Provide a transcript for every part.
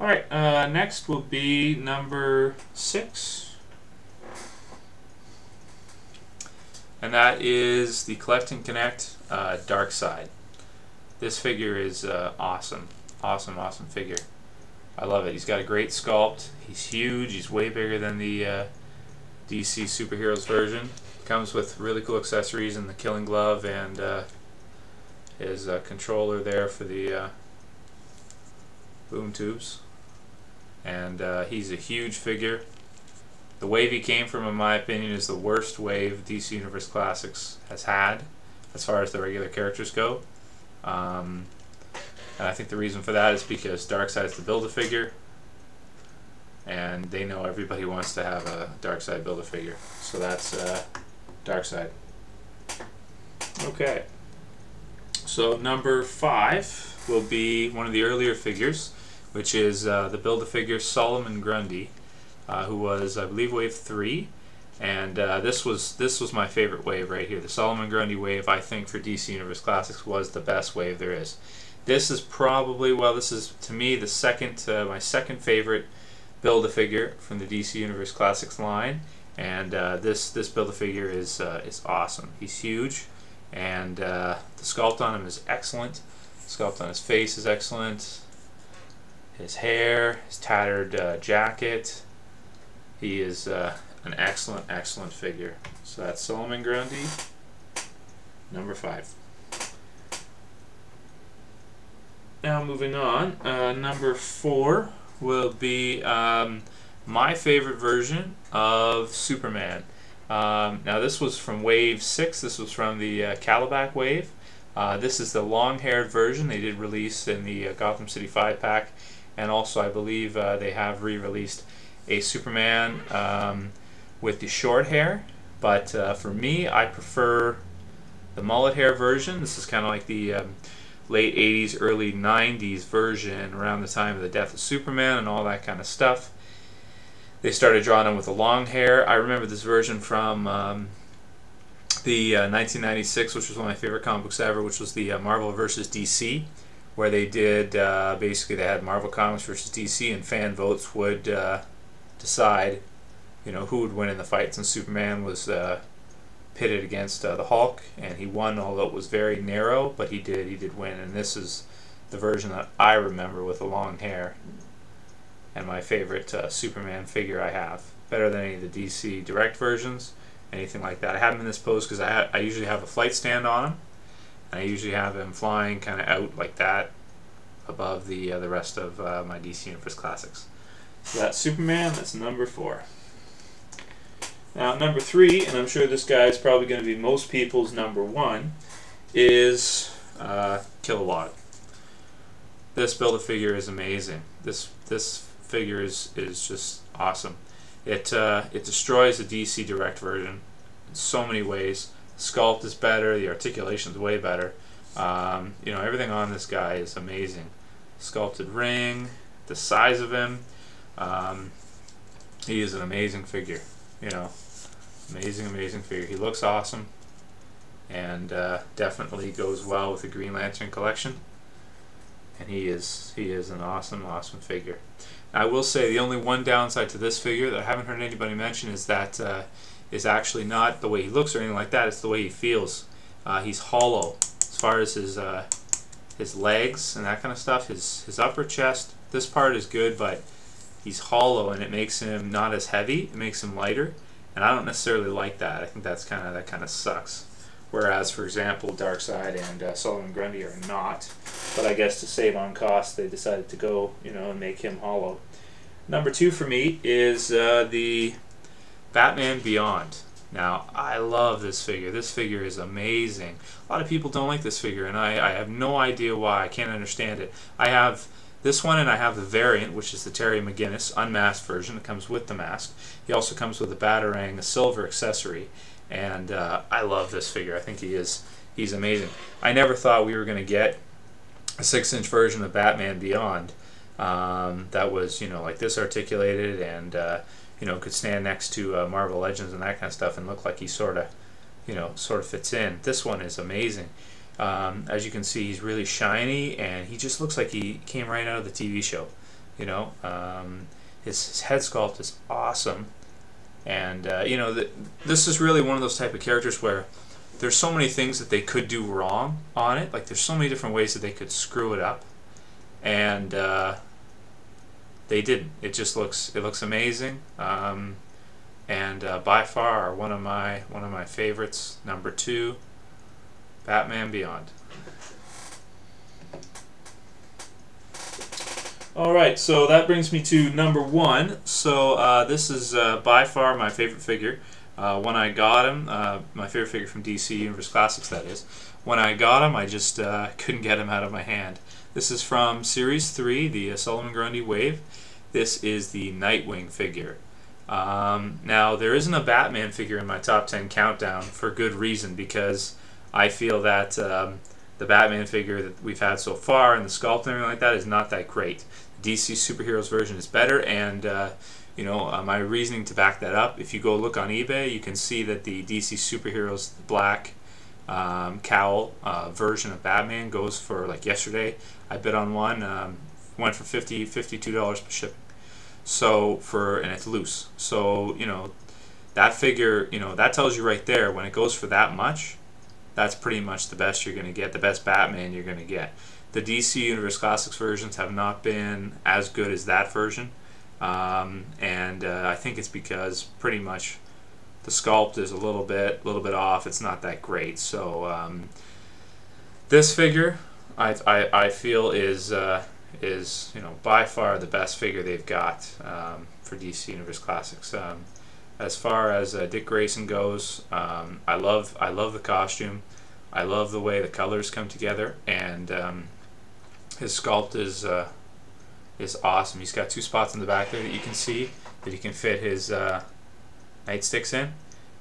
Alright, next will be number 6. And that is the Collect and Connect Dark Side. This figure is awesome. Awesome figure. I love it. He's got a great sculpt. He's huge. He's way bigger than the DC Superheroes version. Comes with really cool accessories and the Killing Glove and his controller there for the boom tubes. And he's a huge figure. The wave he came from, in my opinion, is the worst wave DC Universe Classics has had as far as the regular characters go. And I think the reason for that is because Darkseid's the Build-A-Figure, and they know everybody wants to have a Darkseid Build-A-Figure. So that's Darkseid. Okay. So number 5 will be one of the earlier figures, which is the Build-A-Figure Solomon Grundy, who was, I believe, wave 3, and this was my favorite wave right here. The Solomon Grundy wave, I think, for DC Universe Classics was the best wave there is. This is probably, well, this is to me the second, my second favorite Build-A-Figure from the DC Universe Classics line, and this Build-A-Figure is awesome. He's huge, and the sculpt on him is excellent. The sculpt on his face is excellent. His hair, his tattered jacket. He is an excellent figure. So that's Solomon Grundy, number 5. Now moving on, number 4 will be my favorite version of Superman. Now this was from wave 6. This was from the Calabac wave. This is the long-haired version they did release in the Gotham City 5-pack, and also I believe they have re-released a Superman with the short hair, but for me, I prefer the mullet hair version. This is kind of like the late 80s, early 90s version, around the time of the death of Superman and all that kind of stuff. They started drawing him with the long hair. I remember this version from the 1996, which was one of my favorite comic books ever, which was the Marvel vs. DC, where they did, basically they had Marvel Comics versus DC, and fan votes would decide, you know, who would win in the fights, and Superman was pitted against the Hulk, and he won, although it was very narrow, but he did win, and this is the version that I remember with the long hair, and my favorite Superman figure I have. Better than any of the DC Direct versions, anything like that. I have him in this pose because I usually have a flight stand on him, and I usually have him flying kind of out like that above the rest of my DC Universe Classics. So that's Superman, that's number 4. Now number 3, and I'm sure this guy is probably going to be most people's number 1, is Kilowatt. This Build-A-Figure is amazing. This figure is just awesome. It destroys the DC Direct version in so many ways. The sculpt is better, the articulation is way better. You know, everything on this guy is amazing. Sculpted ring, the size of him. He is an amazing figure. You know, amazing figure. He looks awesome, and definitely goes well with the Green Lantern collection. And he is an awesome figure. I will say the only one downside to this figure that I haven't heard anybody mention is that is actually not the way he looks or anything like that. It's the way he feels. He's hollow as far as his legs and that kind of stuff. His upper chest, this part is good, but he's hollow, and it makes him not as heavy. It makes him lighter, and I don't necessarily like that. I think that kind of sucks. Whereas, for example, Darkseid and Solomon Grundy are not. But I guess to save on cost, they decided to go, you know, and make him hollow. Number 2 for me is the Batman Beyond. Now, I love this figure. This figure is amazing. A lot of people don't like this figure, and I have no idea why. I can't understand it. I have this one, and I have the variant, which is the Terry McGinnis unmasked version. It comes with the mask. He also comes with a Batarang, a silver accessory. And I love this figure. I think he's amazing. I never thought we were going to get a 6-inch version of Batman Beyond that was, you know, like this articulated and you know, could stand next to Marvel Legends and that kind of stuff and look like he sort of fits in. This one is amazing. As you can see, he's really shiny, and he just looks like he came right out of the TV show. You know, his head sculpt is awesome, and you know, this is really one of those type of characters where there's so many things that they could do wrong on it. Like there's so many different ways that they could screw it up, and they didn't. It looks amazing, and by far one of my favorites. Number 2, Batman Beyond. Alright, so that brings me to number 1. So this is by far my favorite figure. When I got him, my favorite figure from DC Universe Classics, that is. When I got him, I just couldn't get him out of my hand. This is from Series 3, the Solomon Grundy Wave. This is the Nightwing figure. Now, there isn't a Batman figure in my top 10 countdown for good reason, because I feel that the Batman figure that we've had so far and the sculpt and everything like that is not that great. The DC Superheroes version is better, and you know, my reasoning to back that up, if you go look on eBay, you can see that the DC Superheroes black cowl version of Batman goes for, like yesterday, I bid on one, went for $52 plus shipping. So and it's loose. So, you know, that figure, you know, that tells you right there, when it goes for that much, that's pretty much the best you're going to get, the best Batman you're going to get. The DC Universe Classics versions have not been as good as that version, and I think it's because pretty much the sculpt is a little bit off. It's not that great. So this figure, I feel is you know, by far the best figure they've got for DC Universe Classics. As far as Dick Grayson goes, I love the costume. I love the way the colors come together, and his sculpt is awesome. He's got 2 spots in the back there that you can see that he can fit his nightsticks in,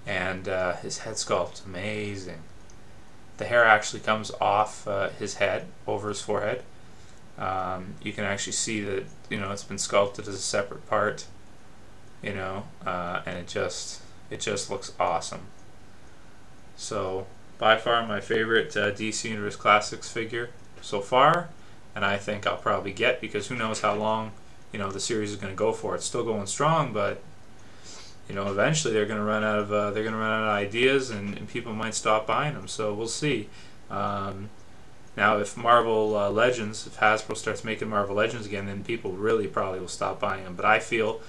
and his head sculpt's amazing. The hair actually comes off his head over his forehead. You can actually see that, you know, it's been sculpted as a separate part, you know, and it just looks awesome. So by far my favorite DC Universe Classics figure so far, and I think I'll probably get, because who knows how long, you know, the series is going to go for. It's still going strong, but you know, eventually they're going to run out of ideas, and people might stop buying them. So we'll see. Now, if Marvel Legends, if Hasbro starts making Marvel Legends again, then people really probably will stop buying them. But I feel,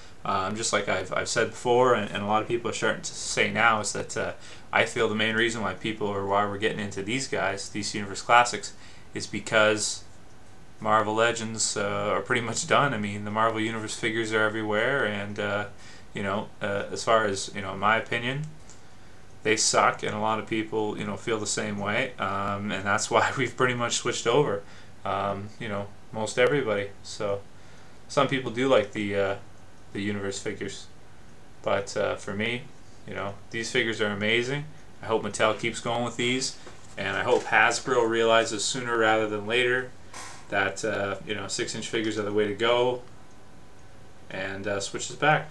just like I've said before, and a lot of people are starting to say now, is that I feel the main reason why why we're getting into these guys, DC Universe Classics, is because Marvel Legends are pretty much done. I mean, the Marvel Universe figures are everywhere, and you know, as far as, you know, in my opinion, they suck, and a lot of people, you know, feel the same way, and that's why we've pretty much switched over. You know, most everybody. So some people do like the Universe figures, but for me, you know, these figures are amazing. I hope Mattel keeps going with these, and I hope Hasbro realizes sooner rather than later that you know, 6-inch figures are the way to go, and switches back.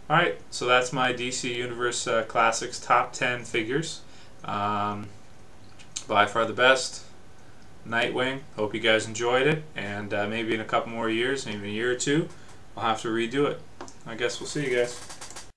Alright, so that's my DC Universe Classics top 10 figures. By far the best, Nightwing. Hope you guys enjoyed it, and maybe in a couple more years, maybe a year or two, I'll have to redo it. I guess we'll see you guys.